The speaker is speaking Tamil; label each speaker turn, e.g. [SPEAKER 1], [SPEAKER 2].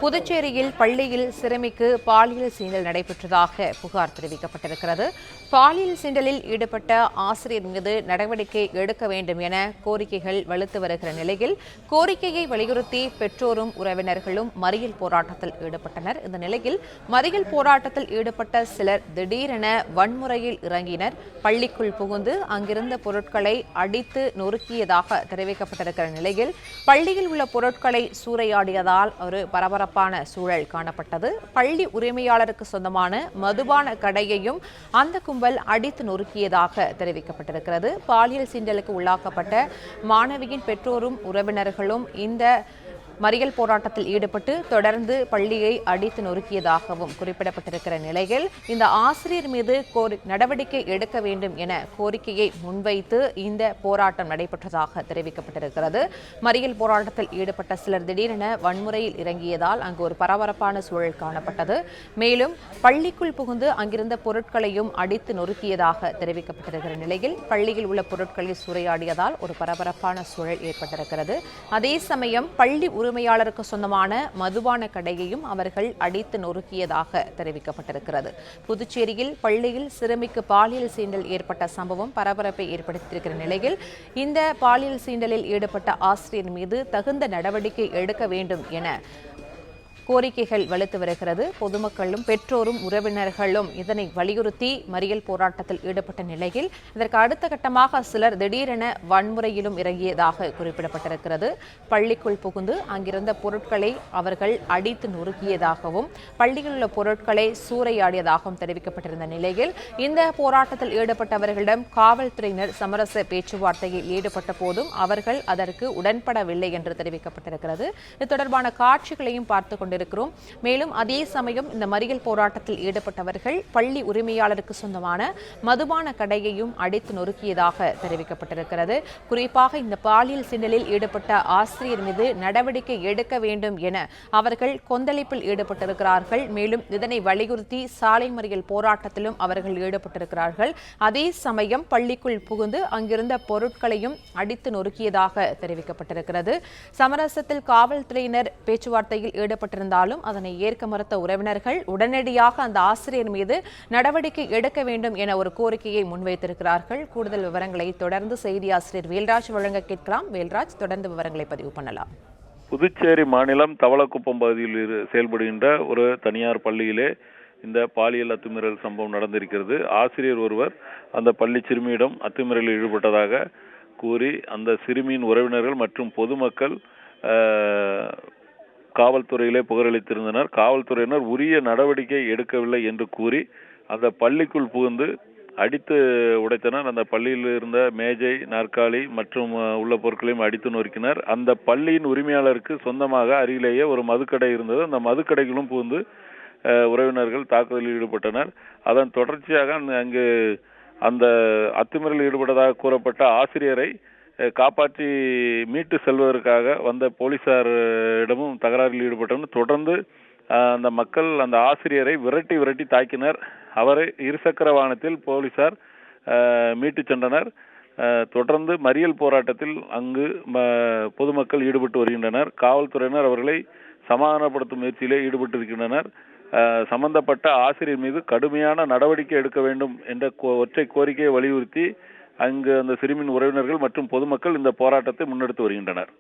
[SPEAKER 1] புதுச்சேரியில் பள்ளியில் சிறுமிக்கு பாலியல் சீண்டல் நடைபெற்றதாக புகார் தெரிவிக்கப்பட்டிருக்கிறது. பாலியல் சீண்டலில் ஈடுபட்ட ஆசிரியர் மீது நடவடிக்கை எடுக்க வேண்டும் என கோரிக்கைகள் வலுத்து வருகிற நிலையில் கோரிக்கையை வலியுறுத்தி பெற்றோரும் உறவினர்களும் மறியல் போராட்டத்தில் ஈடுபட்டனர். இந்த நிலையில் மறியல் போராட்டத்தில் ஈடுபட்ட சிலர் திடீரென வன்முறையில் இறங்கினர். பள்ளிக்குள் புகுந்து அங்கிருந்த பொருட்களை அடித்து நொறுக்கியதாக தெரிவிக்கப்பட்டிருக்கிற நிலையில் பள்ளியில் உள்ள பொருட்களை சூறையாடியதால் ஒரு பரபரப்பான சூழல் காணப்பட்டது. பள்ளி உரிமையாளருக்கு சொந்தமான மதுபான கடையையும் அந்த கும்பல் அடித்து நொறுக்கியதாக தெரிவிக்கப்பட்டிருக்கிறது. பாலியல் சீண்டலுக்கு உள்ளாக்கப்பட்ட மாணவியின் பெற்றோரும் உறவினர்களும் இந்த மறியல் போராட்டத்தில் ஈடுபட்டு தொடர்ந்து பள்ளியை அடித்து நொறுக்கியதாகவும் குறிப்பிடப்பட்டிருக்கிற நிலையில் இந்த ஆசிரியர் மீது நடவடிக்கை எடுக்க வேண்டும் என கோரிக்கையை முன்வைத்து இந்த போராட்டம் நடைபெற்றதாக தெரிவிக்கப்பட்டிருக்கிறது. மறியல் போராட்டத்தில் ஈடுபட்ட சிலர் திடீரென வன்முறையில் இறங்கியதால் அங்கு ஒரு பரபரப்பான சூழல் காணப்பட்டது. மேலும் பள்ளிக்குள் புகுந்து அங்கிருந்த பொருட்களையும் அடித்து நொறுக்கியதாக தெரிவிக்கப்பட்டிருக்கிற நிலையில் பள்ளியில் உள்ள பொருட்களை சூறையாடியதால் ஒரு பரபரப்பான சூழல் ஏற்பட்டிருக்கிறது. அதே சமயம் பள்ளி உரிமையாளருக்கு சொந்தமான மதுபான கடையையும் அவர்கள் அடித்து நொறுக்கியதாக தெரிவிக்கப்பட்டிருக்கிறது. புதுச்சேரியில் பள்ளியில் சிறுமிக்கு பாலியல் சீண்டல் ஏற்பட்ட சம்பவம் பரபரப்பை ஏற்படுத்தியிருக்கிற நிலையில் இந்த பாலியல் சீண்டலில் ஈடுபட்ட ஆசிரியர் மீது தகுந்த நடவடிக்கை எடுக்க வேண்டும் என கோரிக்கைகள் வலுத்து வருகிறது. பொதுமக்களும் பெற்றோரும் உறவினர்களும் இதனை வலியுறுத்தி மறியல் போராட்டத்தில் ஈடுபட்ட நிலையில் இதற்கு அடுத்த கட்டமாக சிலர் திடீரென வன்முறையிலும் இறங்கியதாக குறிப்பிடப்பட்டிருக்கிறது. பள்ளிக்குள் புகுந்து அங்கிருந்த பொருட்களை அவர்கள் அடித்து நொறுக்கியதாகவும் பள்ளியில் உள்ள பொருட்களை சூறையாடியதாகவும் தெரிவிக்கப்பட்டிருந்த நிலையில் இந்த போராட்டத்தில் ஈடுபட்டவர்களிடம் காவல்துறையினர் சமரச பேச்சுவார்த்தையில் ஈடுபட்ட போதும் அவர்கள் அதற்கு உடன்படவில்லை என்று தெரிவிக்கப்பட்டிருக்கிறது. இது தொடர்பான காட்சிகளையும் பார்த்துக் கொண்டிருக்கிறோம். மேலும் அதே சமயம் இந்த மறியல் போராட்டத்தில் ஈடுபட்டவர்கள் பள்ளி உரிமையாளருக்கு சொந்தமான மதுபான கடையையும் அடித்து நொறுக்கியதாக தெரிவிக்கப்பட்டிருக்கிறது. குறிப்பாக இந்த பாலியல் சீண்டலில் ஈடுபட்ட ஆசிரியர் மீது நடவடிக்கை எடுக்க வேண்டும் என அவர்கள் கொந்தளிப்பில் ஈடுபட்டிருக்கிறார்கள். மேலும் இதனை வலியுறுத்தி சாலை மறியல் போராட்டத்திலும் அவர்கள் ஈடுபட்டிருக்கிறார்கள். அதே சமயம் பள்ளிக்குள் புகுந்து அங்கிருந்த பொருட்களையும் அடித்து நொறுக்கியதாக தெரிவிக்கப்பட்டிருக்கிறது. சமரசத்தில் காவல்துறையினர் பேச்சுவார்த்தையில் ஈடுபட்டிருந்தாலும் அதனை ஏற்க மறுத்த உறவினர்கள் உடனடியாக அந்த ஆசிரியர் மீது நடவடிக்கை எடுக்க வேண்டும் என ஒரு கோரிக்கையை முன்வைத்திருக்கிறார்கள். கூடுதல் விவரங்களை தொடர்ந்து செய்தி ஆசிரியர் வேல்ராஜ் வழங்க கேட்கலாம். வேல்ராஜ், தொடர்ந்து விவரங்களை பதிவு பண்ணலாம்.
[SPEAKER 2] புதுச்சேரி மாநிலம் தவளக்குப்பம் பகுதியில் செயல்படுகின்ற ஒரு தனியார் பள்ளியிலே இந்த பாலியல் அத்துமீறல் சம்பவம் நடந்திருக்கிறது. ஆசிரியர் ஒருவர் அந்த பள்ளி சிறுமியிடம் அத்துமீறலில் ஈடுபட்டதாக கூறி அந்த சிறுமியின் உறவினர்கள் மற்றும் பொதுமக்கள் காவல்துறையிலே புகாரளித்திருந்தனர். காவல்துறையினர் உரிய நடவடிக்கை எடுக்கவில்லை என்று கூறி அந்த பள்ளிக்குள் புகுந்து அடித்து உடைத்தனர். அந்த பள்ளியில் இருந்த மேஜை, நாற்காலி மற்றும் உள்ள பொருட்களையும் அடித்து நொறுக்கினர். அந்த பள்ளியின் உரிமையாளருக்கு சொந்தமாக அருகிலேயே ஒரு மதுக்கடை இருந்தது. அந்த மதுக்கடைகளும் புகுந்து உறவினர்கள் தாக்குதலில் ஈடுபட்டனர். அதன் தொடர்ச்சியாக அங்கு அந்த அத்துமீறலில் ஈடுபட்டதாக கூறப்பட்ட ஆசிரியரை காப்பாற்றி மீட்டு செல்வதற்காக வந்த போலீசாரிடமும் தகராறில் ஈடுபட்டனர். தொடர்ந்து அந்த மக்கள் அந்த ஆசிரியரை விரட்டி தாக்கினர். அவரை இருசக்கர வாகனத்தில் போலீசார் மீட்டு சென்றனர். தொடர்ந்து மறியல் போராட்டத்தில் அங்கு பொதுமக்கள் ஈடுபட்டு வருகின்றனர். காவல்துறையினர் அவர்களை சமாதானப்படுத்தும் முயற்சியிலே ஈடுபட்டிருக்கின்றனர். சம்பந்தப்பட்ட ஆசிரியர் மீது கடுமையான நடவடிக்கை எடுக்க வேண்டும் என்ற ஒற்றை கோரிக்கையை வலியுறுத்தி அங்கு அந்த சிறுமியின் உறவினர்கள் மற்றும் பொதுமக்கள் இந்த போராட்டத்தை முன்னெடுத்து வருகின்றனர்.